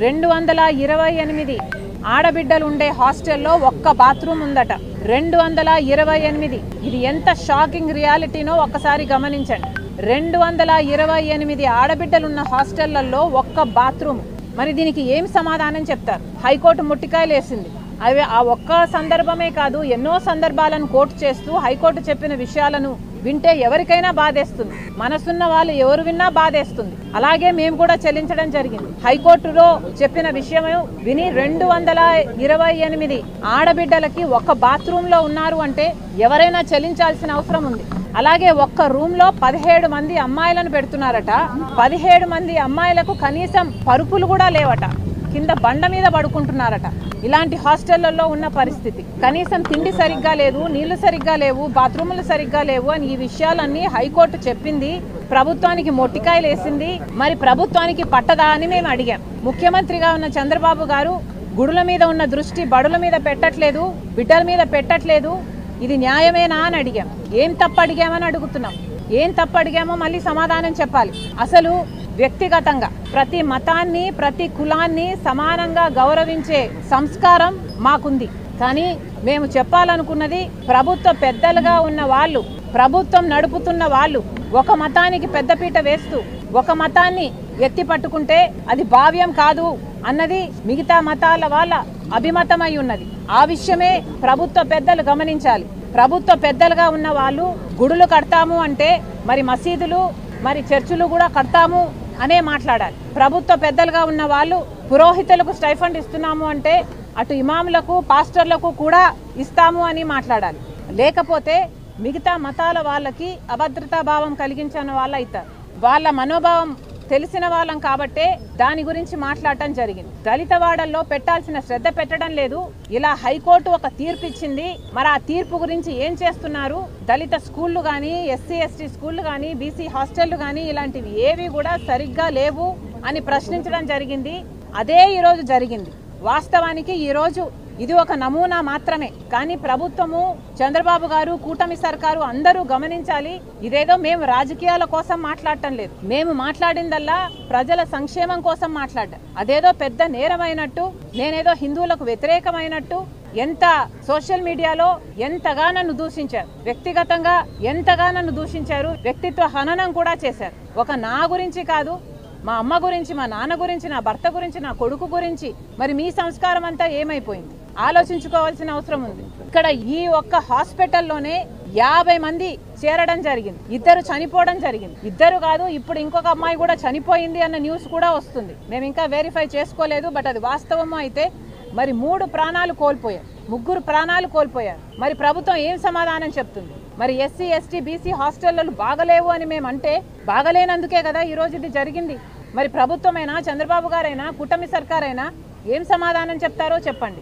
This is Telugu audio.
228 ఆడబిడ్డలు ఉండే హాస్టల్లో ఒక్క బాత్రూమ్ ఉందట. 228. ఇది ఎంత షాకింగ్ రియాలిటీనో ఒక్కసారి గమనించండి. 228 ఆడబిడ్డలున్న హాస్టళ్లలో ఒక్క బాత్రూమ్. మరి దీనికి ఏం సమాధానం చెప్తారు? హైకోర్టు ముట్టికాయలు వేసింది. అవి ఆ ఒక్క సందర్భమే కాదు, ఎన్నో సందర్భాలను కోర్టు చేస్తూ హైకోర్టు చెప్పిన విషయాలను వింటే ఎవరికైనా బాధేస్తుంది. మనసున్న వాళ్ళు ఎవరు విన్నా బాధేస్తుంది. అలాగే మేము కూడా చెల్లించడం జరిగింది. హైకోర్టులో చెప్పిన విషయం విని 228 ఆడబిడ్డలకి ఒక్క బాత్రూమ్ లో ఉన్నారు అంటే ఎవరైనా చెల్లించాల్సిన అవసరం ఉంది. అలాగే ఒక్క రూమ్ లో 17 మంది అమ్మాయిలను పెడుతున్నారట. 17 మంది అమ్మాయిలకు కనీసం పరుపులు కూడా లేవట, కింద బండ మీద పడుకుంటున్నారట. ఇలాంటి హాస్టళ్లలో ఉన్న పరిస్థితి, కనీసం తిండి సరిగ్గా లేదు, నీళ్లు సరిగ్గా లేవు, బాత్రూములు సరిగ్గా లేవు అని ఈ విషయాలన్నీ హైకోర్టు చెప్పింది. ప్రభుత్వానికి మొట్టికాయలు వేసింది. మరి ప్రభుత్వానికి పట్టదా అని మేము అడిగాం. ముఖ్యమంత్రిగా ఉన్న చంద్రబాబు గారు గుడుల మీద ఉన్న దృష్టి బడుల మీద పెట్టట్లేదు, బిడ్డల మీద పెట్టట్లేదు. ఇది న్యాయమేనా అని అడిగాం. ఏం తప్పు అడిగామని అడుగుతున్నాం. ఏం తప్పు అడిగామో మళ్ళీ సమాధానం చెప్పాలి. అసలు వ్యక్తిగతంగా ప్రతి మతాన్ని ప్రతి కులాన్ని సమానంగా గౌరవించే సంస్కారం మాకుంది. కానీ మేము చెప్పాలనుకున్నది, ప్రభుత్వ పెద్దలుగా ఉన్న వాళ్ళు, ప్రభుత్వం నడుపుతున్న వాళ్ళు ఒక మతానికి పెద్దపీట వేస్తూ ఒక మతాన్ని ఎత్తి పట్టుకుంటే అది భావ్యం కాదు అన్నది మిగతా మతాల వాళ్ళ అభిమతమై ఉన్నది. ఆ విషయమే ప్రభుత్వ పెద్దలు గమనించాలి. ప్రభుత్వ పెద్దలుగా ఉన్న వాళ్ళు గుడులు కడతాము అంటే మరి మసీదులు మరి చర్చిలు కూడా కడతాము అనే మాట్లాడాలి. ప్రభుత్వ పెద్దలుగా ఉన్న వాళ్ళు పురోహితులకు స్టైఫండ్ ఇస్తున్నాము అంటే అటు ఇమాములకు పాస్టర్లకు కూడా ఇస్తాము అని మాట్లాడాలి. లేకపోతే మిగతా మతాల వాళ్ళకి అభద్రతా భావం కలిగించిన వాళ్ళు అవుతారు. వాళ్ళ మనోభావం తెలిసిన వాళ్ళం కాబట్టే దాని గురించి మాట్లాడటం జరిగింది. దళిత వాడల్లో పెట్టాల్సిన శ్రద్ధ పెట్టడం లేదు. ఇలా హైకోర్టు ఒక తీర్పు ఇచ్చింది. మరి ఆ తీర్పు గురించి ఏం చేస్తున్నారు? దళిత స్కూళ్ళు కానీ, ఎస్సీ ఎస్టీ స్కూళ్ళు కానీ, బీసీ హాస్టళ్లు కానీ ఇలాంటివి ఏవి కూడా సరిగ్గా లేవు అని ప్రశ్నించడం జరిగింది. అదే ఈరోజు జరిగింది. వాస్తవానికి ఈరోజు ఇది ఒక నమూనా మాత్రమే. కానీ ప్రభుత్వము, చంద్రబాబు గారు, కూటమి సర్కారు అందరూ గమనించాలి. ఇదేదో మేము రాజకీయాల కోసం మాట్లాడటం లేదు. మేము మాట్లాడిందల్లా ప్రజల సంక్షేమం కోసం మాట్లాడ్డా. అదేదో పెద్ద నేరమైనట్టు, నేనేదో హిందువులకు వ్యతిరేకమైనట్టు ఎంత సోషల్ మీడియాలో ఎంతగా నన్ను దూషించారు, వ్యక్తిగతంగా ఎంతగా నన్ను దూషించారు, వ్యక్తిత్వ హననం కూడా చేశారు. ఒక నా గురించి కాదు, మా అమ్మ గురించి, మా నాన్న గురించి, నా భర్త గురించి, నా కొడుకు గురించి. మరి మీ సంస్కారం అంతా ఏమైపోయింది? ఆలోచించుకోవాల్సిన అవసరం ఉంది. ఇక్కడ ఈ ఒక్క హాస్పిటల్లోనే 50 మంది చేరడం జరిగింది. 2 చనిపోవడం జరిగింది. 2 కాదు, ఇప్పుడు ఇంకొక అమ్మాయి కూడా చనిపోయింది అన్న న్యూస్ కూడా వస్తుంది. మేము ఇంకా వెరిఫై చేసుకోలేదు. బట్ అది వాస్తవమో అయితే మరి 3 ప్రాణాలు కోల్పోయారు, 3 ప్రాణాలు కోల్పోయారు. మరి ప్రభుత్వం ఏం సమాధానం చెప్తుంది? మరి ఎస్సీ ఎస్టీ బీసీ హాస్టళ్లు బాగలేవు అని మేము అంటే బాగలేనందుకే కదా ఈరోజు ఇది జరిగింది. మరి ప్రభుత్వమైనా, చంద్రబాబు గారైనా, కూటమి సర్కారైనా ఏం సమాధానం చెప్తారో చెప్పండి.